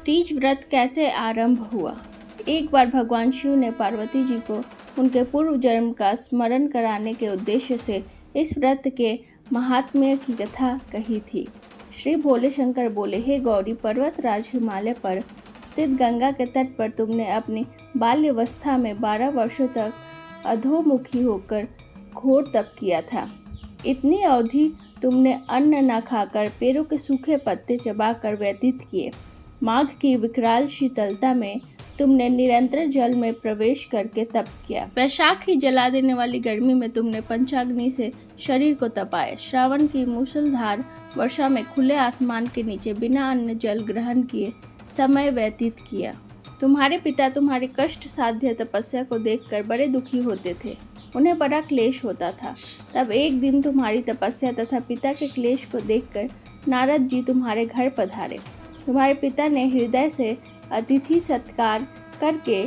तीज व्रत कैसे आरंभ हुआ। एक बार भगवान शिव ने पार्वती जी को उनके पूर्व जन्म का स्मरण कराने के उद्देश्य से इस व्रत के महात्म्य की कथा कही थी। श्री भोले शंकर बोले, हे गौरी, पर्वतराज हिमालय पर स्थित गंगा के तट पर तुमने अपनी बाल्यावस्था में 12 वर्षों तक अधोमुखी होकर घोर तप किया था। इतनी अवधि तुमने अन्न न खाकर पेड़ों के सूखे पत्ते चबाकर व्यतीत किए। माघ की विकराल शीतलता में तुमने निरंतर जल में प्रवेश करके तप किया। वैशाख की जला देने वाली गर्मी में तुमने पंचाग्नि से शरीर को तपाया। श्रावण की मूसलधार वर्षा में खुले आसमान के नीचे बिना अन्न जल ग्रहण किए समय व्यतीत किया। तुम्हारे पिता तुम्हारी कष्ट साध्य तपस्या को देखकर बड़े दुखी होते थे। उन्हें बड़ा क्लेश होता था। तब एक दिन तुम्हारी तपस्या तथा पिता के क्लेश को देखकर नारद जी तुम्हारे घर पधारे। तुम्हारे पिता ने हृदय से अतिथि सत्कार करके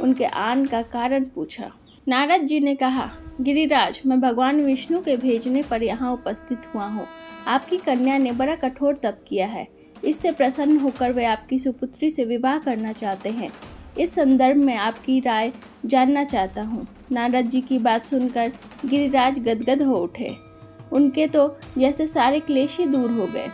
उनके आने का कारण पूछा। नारद जी ने कहा, गिरिराज, मैं भगवान विष्णु के भेजने पर यहाँ उपस्थित हुआ हूँ। आपकी कन्या ने बड़ा कठोर तप किया है। इससे प्रसन्न होकर वे आपकी सुपुत्री से विवाह करना चाहते हैं। इस संदर्भ में आपकी राय जानना चाहता हूँ। नारद जी की बात सुनकर गिरिराज गदगद हो उठे। उनके तो जैसे सारे क्लेश ही दूर हो गए।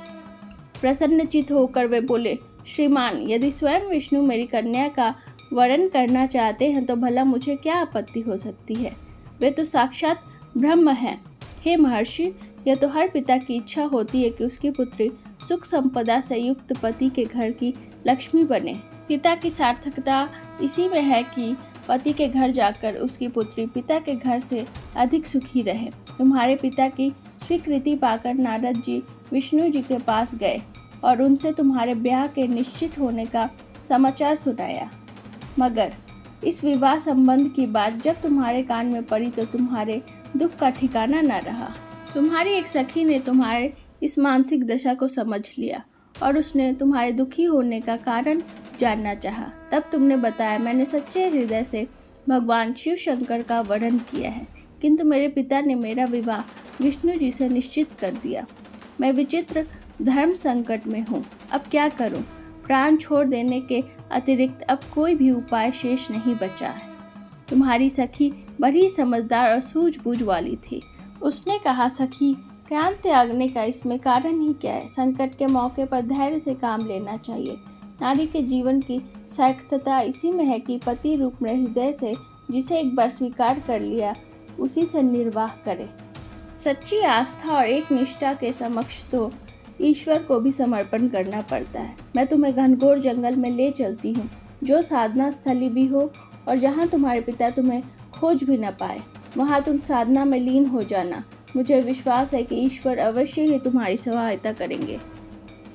प्रसन्नचित होकर वे बोले, श्रीमान, यदि स्वयं विष्णु मेरी कन्या का वरण करना चाहते हैं तो भला मुझे क्या आपत्ति हो सकती है। वे तो साक्षात ब्रह्म हैं। हे महर्षि, यह तो हर पिता की इच्छा होती है कि उसकी पुत्री सुख संपदा से युक्त पति के घर की लक्ष्मी बने। पिता की सार्थकता इसी में है कि पति के घर जाकर उसकी पुत्री पिता के घर से अधिक सुखी रहे। तुम्हारे पिता की स्वीकृति पाकर नारद जी विष्णु जी के पास गए और उनसे तुम्हारे ब्याह के निश्चित होने का समाचार सुनाया। मगर इस विवाह संबंध की बात जब तुम्हारे कान में पड़ी तो तुम्हारे दुख का ठिकाना न रहा। तुम्हारी एक सखी ने तुम्हारे इस मानसिक दशा को समझ लिया और उसने तुम्हारे दुखी होने का कारण जानना चाहा। तब तुमने बताया, मैंने सच्चे हृदय से भगवान शिव शंकर का वरण किया है, किंतु मेरे पिता ने मेरा विवाह विष्णु जी से निश्चित कर दिया। मैं विचित्र धर्म संकट में हूँ। अब क्या करूँ? प्राण छोड़ देने के अतिरिक्त अब कोई भी उपाय शेष नहीं बचा है। तुम्हारी सखी बड़ी समझदार और सूझबूझ वाली थी। उसने कहा, सखी, प्राण त्यागने का इसमें कारण ही क्या है? संकट के मौके पर धैर्य से काम लेना चाहिए। नारी के जीवन की सार्थकता इसी में है कि पति रूप में हृदय से जिसे एक बार स्वीकार कर लिया उसी से निर्वाह करे। सच्ची आस्था और एक निष्ठा के समक्ष तो ईश्वर को भी समर्पण करना पड़ता है। मैं तुम्हें घनघोर जंगल में ले चलती हूँ, जो साधना स्थली भी हो, और जहाँ तुम्हारे पिता तुम्हें खोज भी न पाए, वहाँ तुम साधना में लीन हो जाना। मुझे विश्वास है कि ईश्वर अवश्य ही तुम्हारी सहायता करेंगे।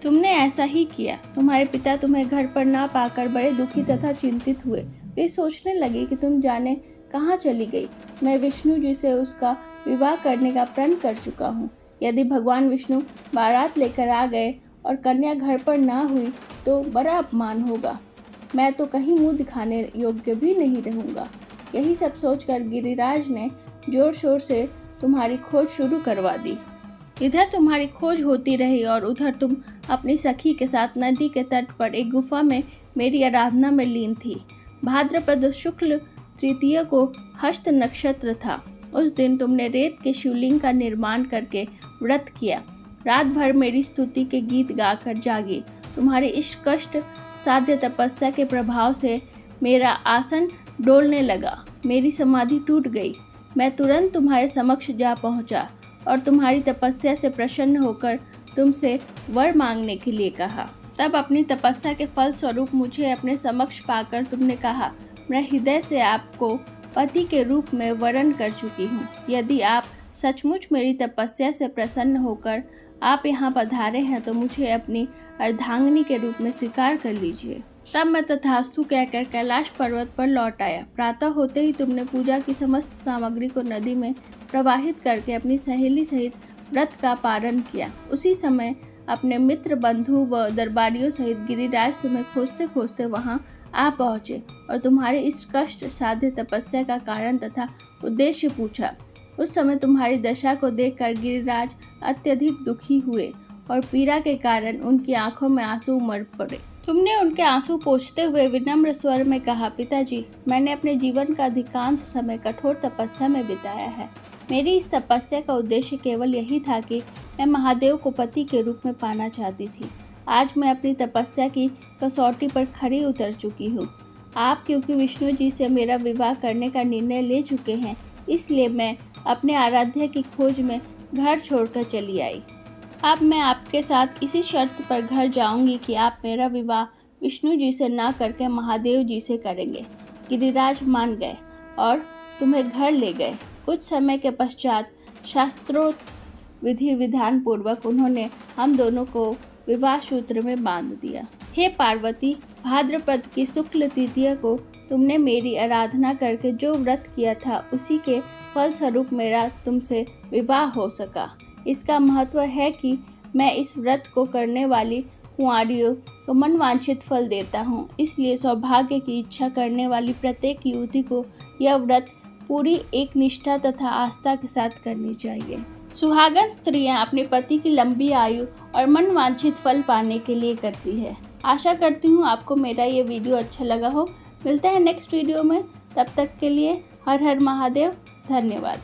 तुमने ऐसा ही किया। तुम्हारे पिता तुम्हें घर पर ना पाकर बड़े दुखी तथा चिंतित हुए। वे सोचने लगे कि तुम जाने कहाँ चली गई। मैं विष्णु जी से उसका विवाह करने का प्रण कर चुका हूँ। यदि भगवान विष्णु बारात लेकर आ गए और कन्या घर पर ना हुई तो बड़ा अपमान होगा। मैं तो कहीं मुंह दिखाने योग्य भी नहीं रहूँगा। यही सब सोचकर गिरिराज ने जोर शोर से तुम्हारी खोज शुरू करवा दी। इधर तुम्हारी खोज होती रही और उधर तुम अपनी सखी के साथ नदी के तट पर एक गुफा में मेरी आराधना में लीन थी। भाद्रपद शुक्ल तृतीया को हस्त नक्षत्र था। उस दिन तुमने रेत के शिवलिंग का निर्माण करके व्रत किया। रात भर मेरी स्तुति के गीत गाकर जागी। तुम्हारी इस कष्ट साध्य तपस्या के प्रभाव से मेरा आसन डोलने लगा। मेरी समाधि टूट गई। मैं तुरंत तुम्हारे समक्ष जा पहुंचा और तुम्हारी तपस्या से प्रसन्न होकर तुमसे वर मांगने के लिए कहा। तब अपनी तपस्या के फल स्वरूप मुझे अपने समक्ष पाकर तुमने कहा, मैं हृदय से आपको पति के रूप में वरण कर चुकी हूँ। यदि आप सचमुच मेरी तपस्या से प्रसन्न होकर आप यहाँ पधारे हैं तो मुझे अपनी अर्धांगिनी के रूप में स्वीकार कर लीजिए। तब मैं तथास्तु कहकर कैलाश पर्वत पर लौट आया। प्रातः होते ही तुमने पूजा की समस्त सामग्री को नदी में प्रवाहित करके अपनी सहेली सहित व्रत का पारण किया। उसी समय अपने मित्र, बंधु व दरबारियों सहित गिरिराज तुम्हें खोजते खोजते वहां आ पहुँचे और तुम्हारे इस कष्ट साध्य तपस्या का कारण तथा उद्देश्य पूछा। उस समय तुम्हारी दशा को देखकर गिरिराज अत्यधिक दुखी हुए और पीड़ा के कारण उनकी आंखों में आंसू उमड़ पड़े। तुमने उनके आंसू पोंछते हुए विनम्र स्वर में कहा, पिताजी, मैंने अपने जीवन का अधिकांश समय कठोर तपस्या में बिताया है। मेरी इस तपस्या का उद्देश्य केवल यही था कि मैं महादेव को पति के रूप में पाना चाहती थी। आज मैं अपनी तपस्या की कसौटी पर खरी उतर चुकी हूँ। आप क्योंकि विष्णु जी से मेरा विवाह करने का निर्णय ले चुके हैं, इसलिए मैं अपने आराध्य की खोज में घर छोड़कर चली आई। अब मैं आपके साथ इसी शर्त पर घर जाऊंगी कि आप मेरा विवाह विष्णु जी से ना करके महादेव जी से करेंगे। गिरिराज मान गए और तुम्हें घर ले गए। कुछ समय के पश्चात शास्त्रोक्त विधि विधान पूर्वक उन्होंने हम दोनों को विवाह सूत्र में बांध दिया। हे पार्वती, भाद्रपद की शुक्ल तृतीया को तुमने मेरी आराधना करके जो व्रत किया था, उसी के फलस्वरूप मेरा तुमसे विवाह हो सका। इसका महत्व है कि मैं इस व्रत को करने वाली कुंवारियों को मनवांछित फल देता हूँ। इसलिए सौभाग्य की इच्छा करने वाली प्रत्येक युवती को यह व्रत पूरी एक निष्ठा तथा आस्था के साथ करनी चाहिए। सुहागन स्त्रियां अपने पति की लंबी आयु और मनवांछित फल पाने के लिए करती है। आशा करती हूँ आपको मेरा ये वीडियो अच्छा लगा हो। मिलते हैं नेक्स्ट वीडियो में, तब तक के लिए हर हर महादेव। धन्यवाद।